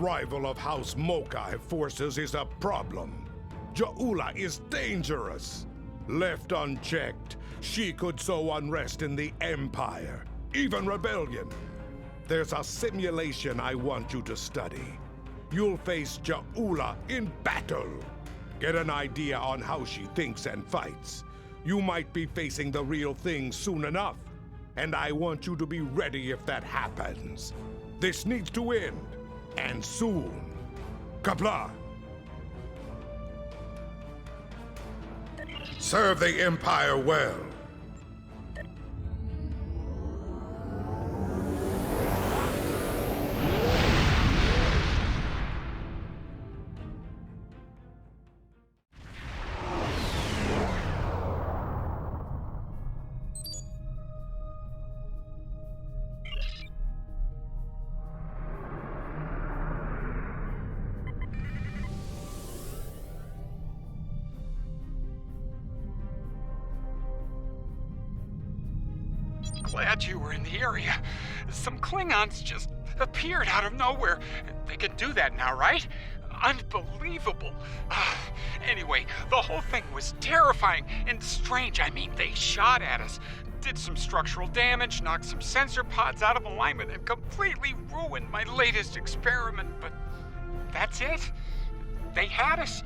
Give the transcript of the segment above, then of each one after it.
arrival of House Mokai forces is a problem. Ja'ula is dangerous. Left unchecked, she could sow unrest in the Empire, even rebellion. There's a simulation I want you to study. You'll face Ja'ula in battle. Get an idea on how she thinks and fights. You might be facing the real thing soon enough, and I want you to be ready if that happens. This needs to end, and soon. Qapla'! Serve the Empire well. Glad you were in the area. Some Klingons just appeared out of nowhere. They can do that now, right? Unbelievable. Anyway, the whole thing was terrifying and strange. I mean, they shot at us, did some structural damage, knocked some sensor pods out of alignment, and completely ruined my latest experiment. But that's it. They had us,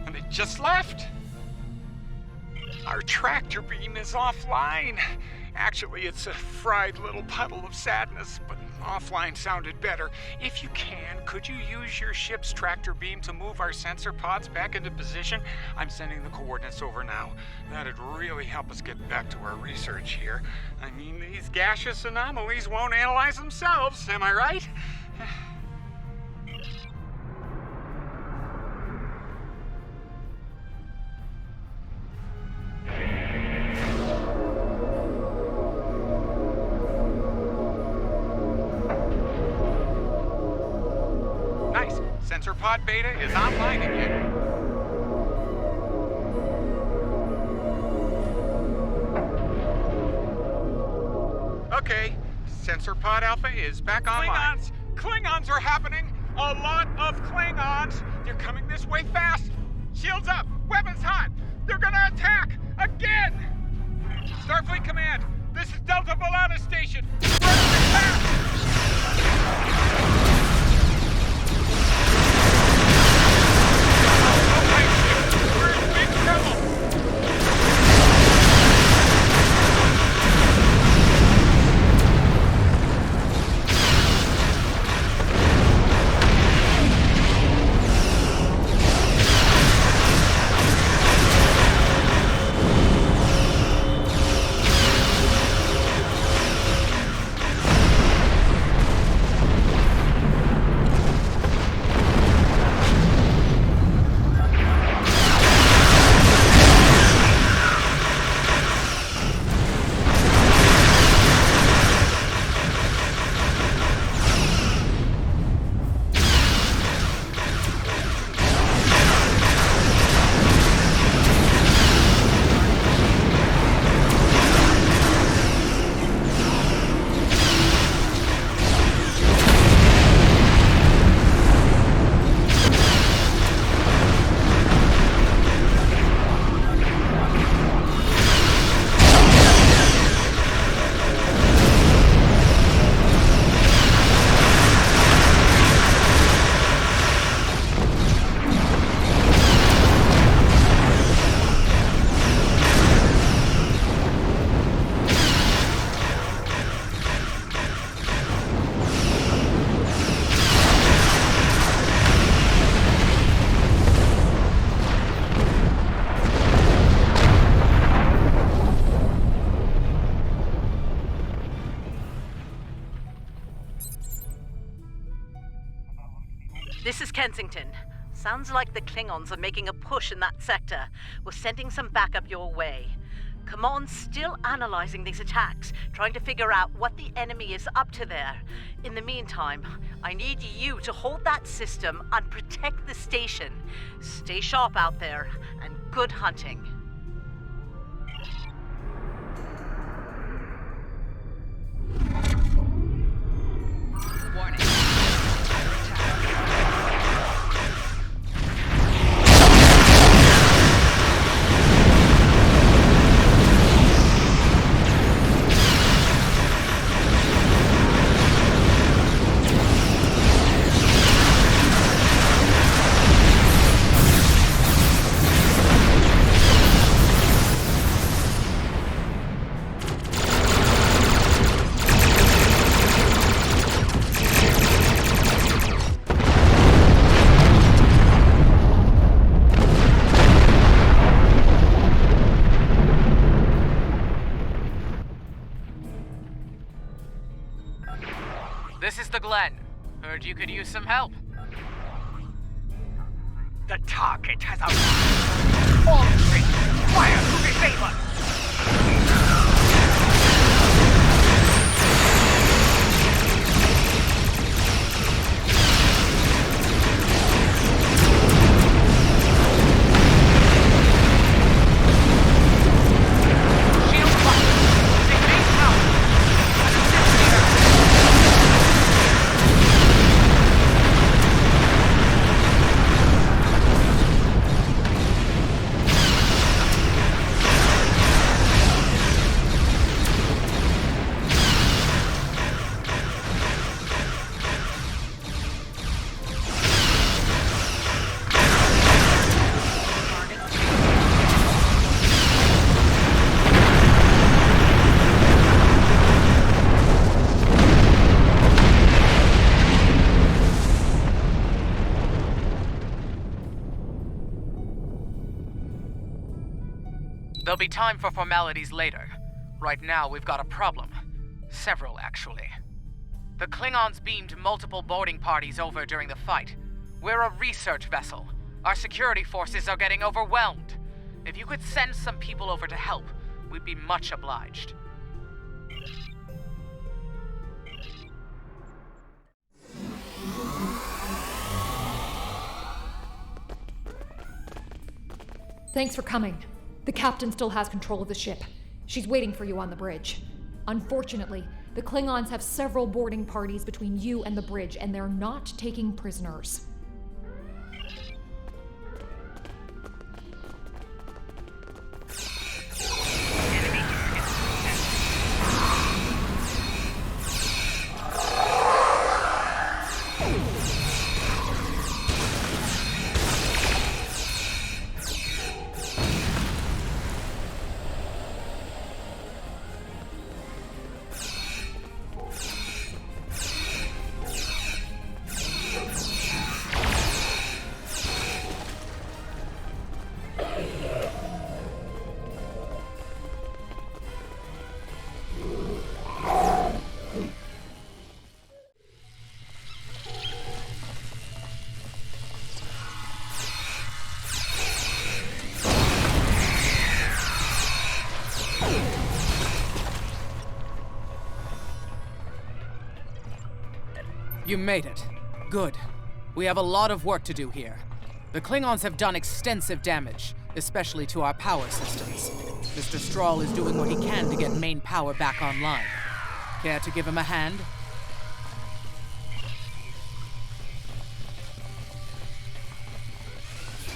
and they just left. Our tractor beam is offline. Actually, it's a fried little puddle of sadness, but offline sounded better. If you can, could you use your ship's tractor beam to move our sensor pods back into position? I'm sending the coordinates over now. That'd really help us get back to our research here. I mean, these gaseous anomalies won't analyze themselves, am I right? Sensor pod beta is online again. Okay, sensor pod alpha is back online. Klingons are happening! A lot of Klingons! They're coming this way fast! Shields up! Weapons hot! They're gonna attack! Again! Starfleet Command, this is Delta Volana Station! We're fast! We're in big trouble! This is Kensington. Sounds like the Klingons are making a push in that sector. We're sending some backup your way. Command's still analyzing these attacks, trying to figure out what the enemy is up to there. In the meantime, I need you to hold that system and protect the station. Stay sharp out there, and good hunting. Warning. Attack. Glenn. Heard you could use some help. The target has arrived. All ships, fire to disable. There'll be time for formalities later. Right now, we've got a problem. Several, actually. The Klingons beamed multiple boarding parties over during the fight. We're a research vessel. Our security forces are getting overwhelmed. If you could send some people over to help, we'd be much obliged. Thanks for coming. The captain still has control of the ship. She's waiting for you on the bridge. Unfortunately, the Klingons have several boarding parties between you and the bridge, and they're not taking prisoners. You made it. Good. We have a lot of work to do here. The Klingons have done extensive damage, especially to our power systems. Mr. Strahl is doing what he can to get main power back online. Care to give him a hand?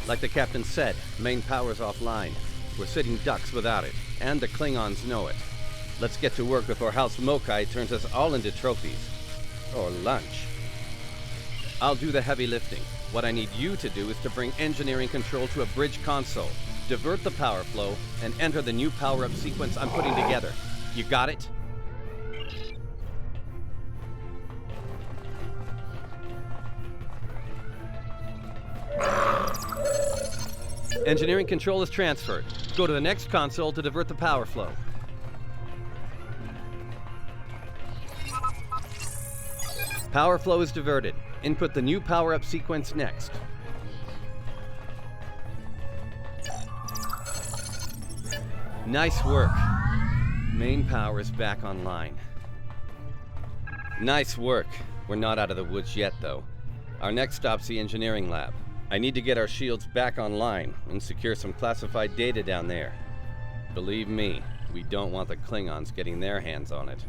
Like the captain said, main power's offline. We're sitting ducks without it, and the Klingons know it. Let's get to work before House Mokai turns us all into trophies. Or lunch. I'll do the heavy lifting. What I need you to do is to bring engineering control to a bridge console, divert the power flow, and enter the new power-up sequence I'm putting together. You got it? Engineering control is transferred. Go to the next console to divert the power flow. Power flow is diverted. Input the new power-up sequence next. Nice work. Main power is back online. Nice work. We're not out of the woods yet, though. Our next stop's the engineering lab. I need to get our shields back online and secure some classified data down there. Believe me, we don't want the Klingons getting their hands on it.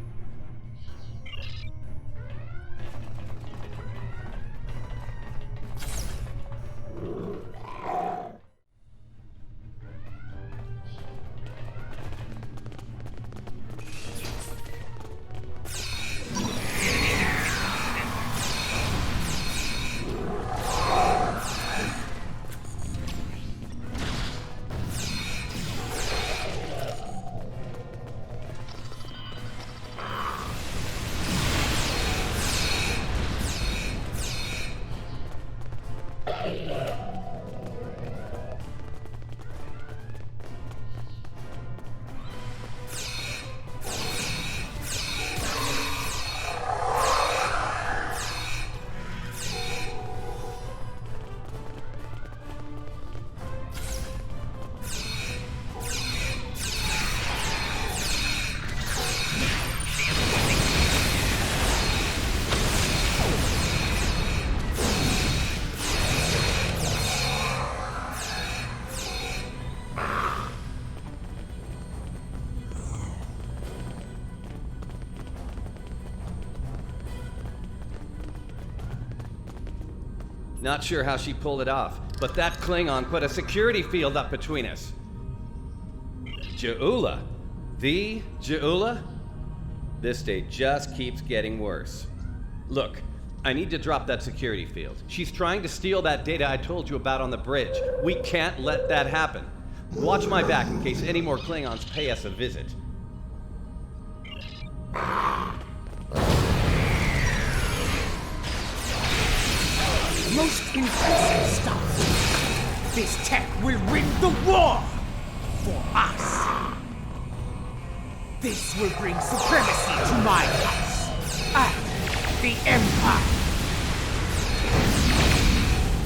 Not sure how she pulled it off, but that Klingon put a security field up between us. Ja'ula? The Ja'ula? This day just keeps getting worse. Look, I need to drop that security field. She's trying to steal that data I told you about on the bridge. We can't let that happen. Watch my back in case any more Klingons pay us a visit. Most impressive stuff. This tech will win the war for us. This will bring supremacy to my house and the Empire.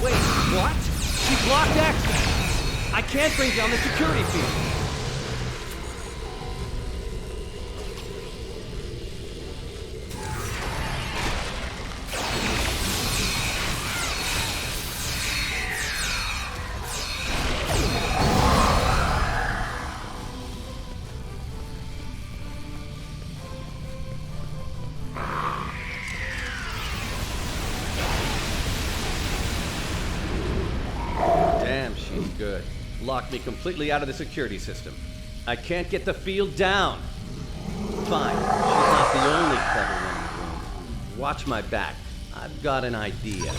Wait, what? She blocked access. I can't bring down the security field. Good. Locked me completely out of the security system. I can't get the field down. Fine. She's not the only clever one in the room. Watch my back. I've got an idea.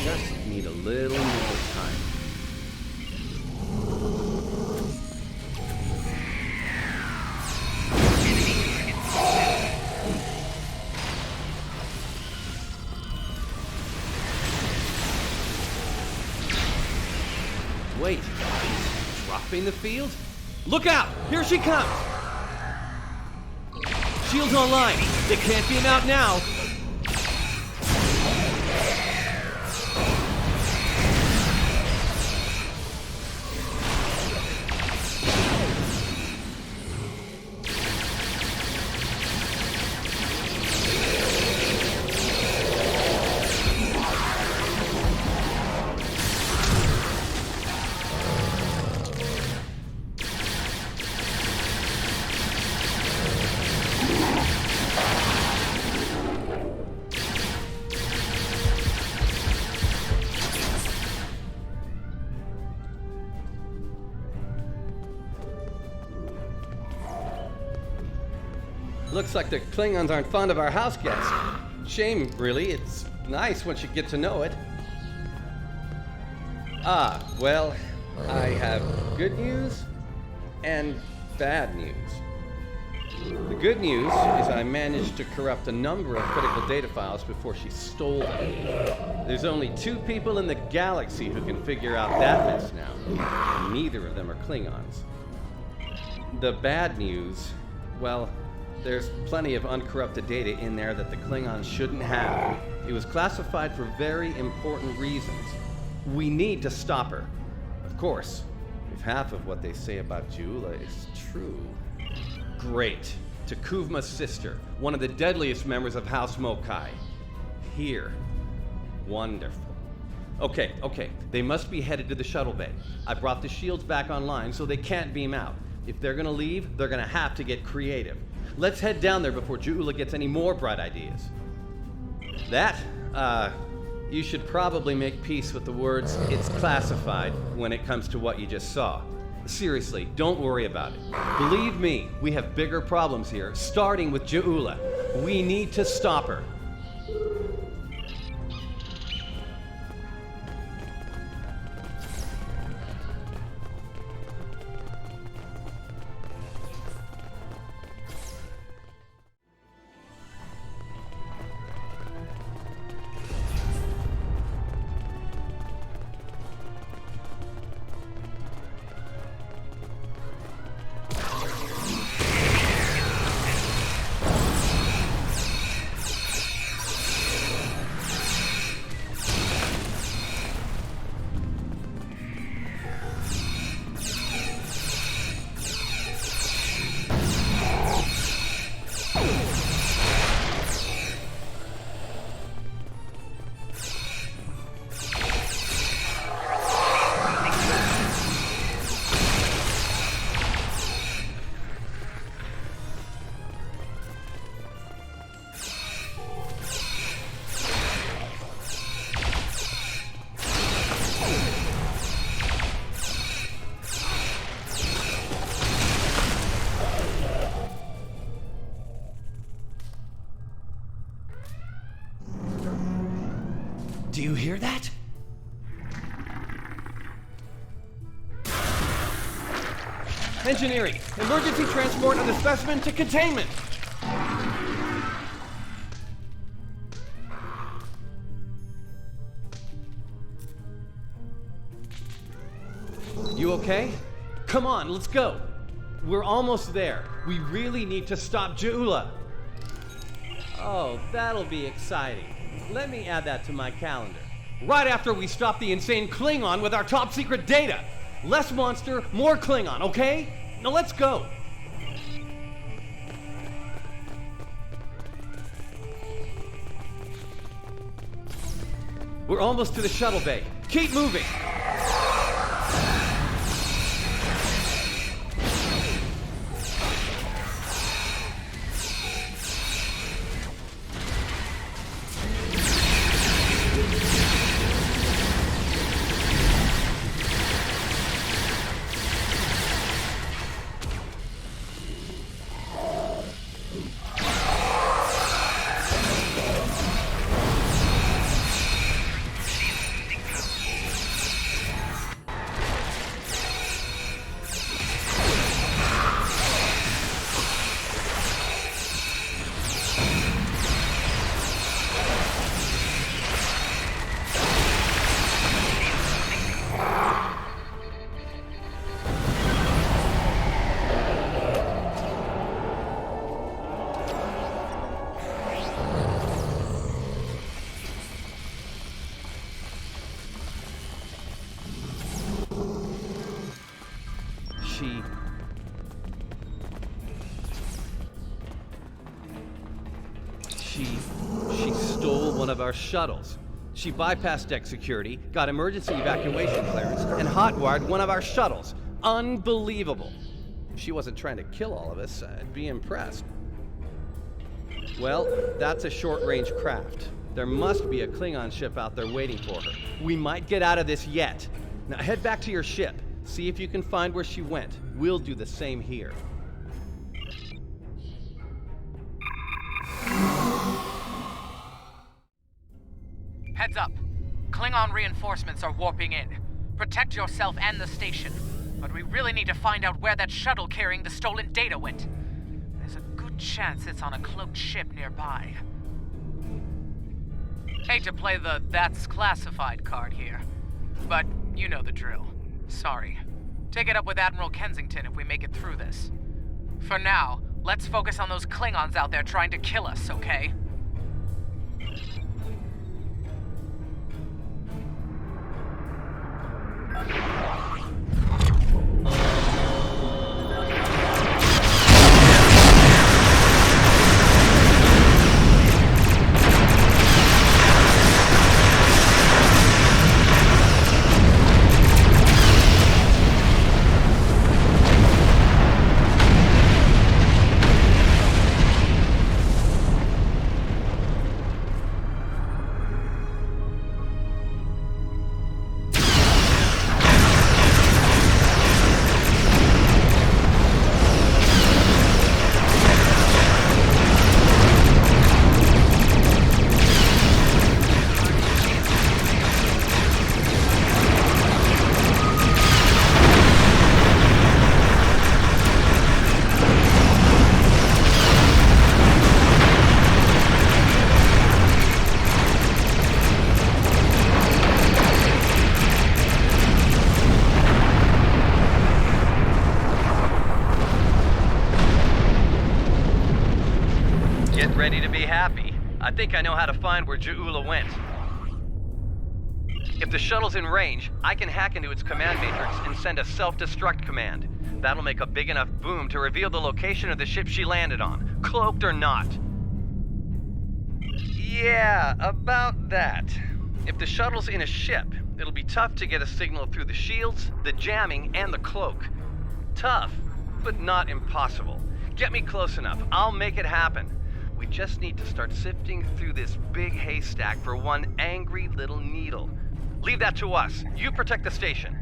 Just need a little more time. Wait, dropping the field? Look out! Here she comes! Shield's online. They can't beam out now. Looks like the Klingons aren't fond of our house guests. Shame, really. It's nice once you get to know it. Ah, well, I have good news and bad news. The good news is I managed to corrupt a number of critical data files before she stole them. There's only 2 people in the galaxy who can figure out that mess now, and neither of them are Klingons. The bad news, well, there's plenty of uncorrupted data in there that the Klingons shouldn't have. It was classified for very important reasons. We need to stop her. Of course, if half of what they say about Ja'ula is true. Great. Takuvma's sister, one of the deadliest members of House Mokai. Here. Wonderful. Okay. They must be headed to the shuttle bay. I brought the shields back online so they can't beam out. If they're gonna leave, they're gonna have to get creative. Let's head down there before Ja'ula gets any more bright ideas. You should probably make peace with the words, "it's classified," when it comes to what you just saw. Seriously, don't worry about it. Believe me, we have bigger problems here, starting with Ja'ula. We need to stop her. Engineering, emergency transport of the specimen to containment! You okay? Come on, let's go! We're almost there. We really need to stop Ja'ula. Oh, that'll be exciting. Let me add that to my calendar. Right after we stop the insane Klingon with our top secret data! Less monster, more Klingon, okay? Now let's go! We're almost to the shuttle bay. Keep moving! She stole one of our shuttles. She bypassed deck security, got emergency evacuation clearance, and hotwired one of our shuttles. Unbelievable. If she wasn't trying to kill all of us, I'd be impressed. Well, that's a short-range craft. There must be a Klingon ship out there waiting for her. We might get out of this yet. Now head back to your ship. See if you can find where she went. We'll do the same here. Heads up. Klingon reinforcements are warping in. Protect yourself and the station. But we really need to find out where that shuttle carrying the stolen data went. There's a good chance it's on a cloaked ship nearby. Hate to play the "that's classified" card here, but you know the drill. Sorry. Take it up with Admiral Kensington if we make it through this. For now, let's focus on those Klingons out there trying to kill us, okay? Ready to be happy. I think I know how to find where Ja'ula went. If the shuttle's in range, I can hack into its command matrix and send a self-destruct command. That'll make a big enough boom to reveal the location of the ship she landed on, cloaked or not. Yeah, about that. If the shuttle's in a ship, it'll be tough to get a signal through the shields, the jamming, and the cloak. Tough, but not impossible. Get me close enough, I'll make it happen. We just need to start sifting through this big haystack for one angry little needle. Leave that to us. You protect the station.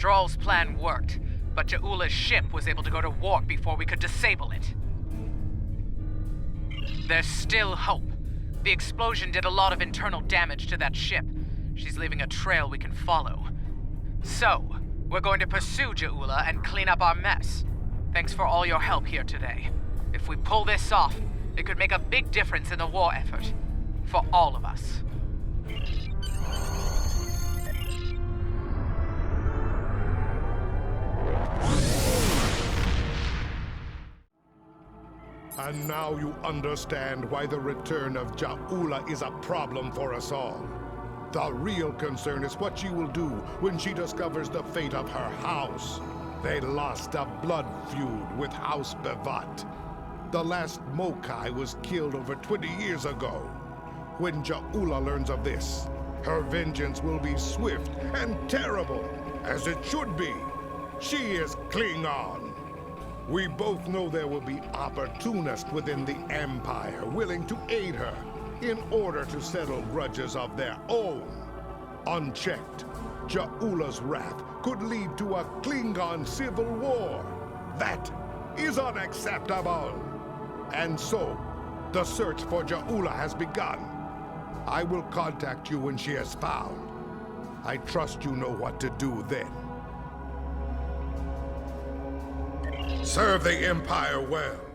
Stroll's plan worked, but Ja'ula's ship was able to go to warp before we could disable it. There's still hope. The explosion did a lot of internal damage to that ship. She's leaving a trail we can follow. So, we're going to pursue Ja'ula and clean up our mess. Thanks for all your help here today. If we pull this off, it could make a big difference in the war effort. For all of us. And now you understand why the return of Ja'ula is a problem for us all. The real concern is what she will do when she discovers the fate of her house. They lost a blood feud with House Bevat. The last Mokai was killed over 20 years ago. When Ja'ula learns of this, her vengeance will be swift and terrible, as it should be. She is Klingon. We both know there will be opportunists within the Empire willing to aid her in order to settle grudges of their own. Unchecked, Ja'ula's wrath could lead to a Klingon civil war. That is unacceptable. And so, the search for Ja'ula has begun. I will contact you when she is found. I trust you know what to do then. Serve the Empire well.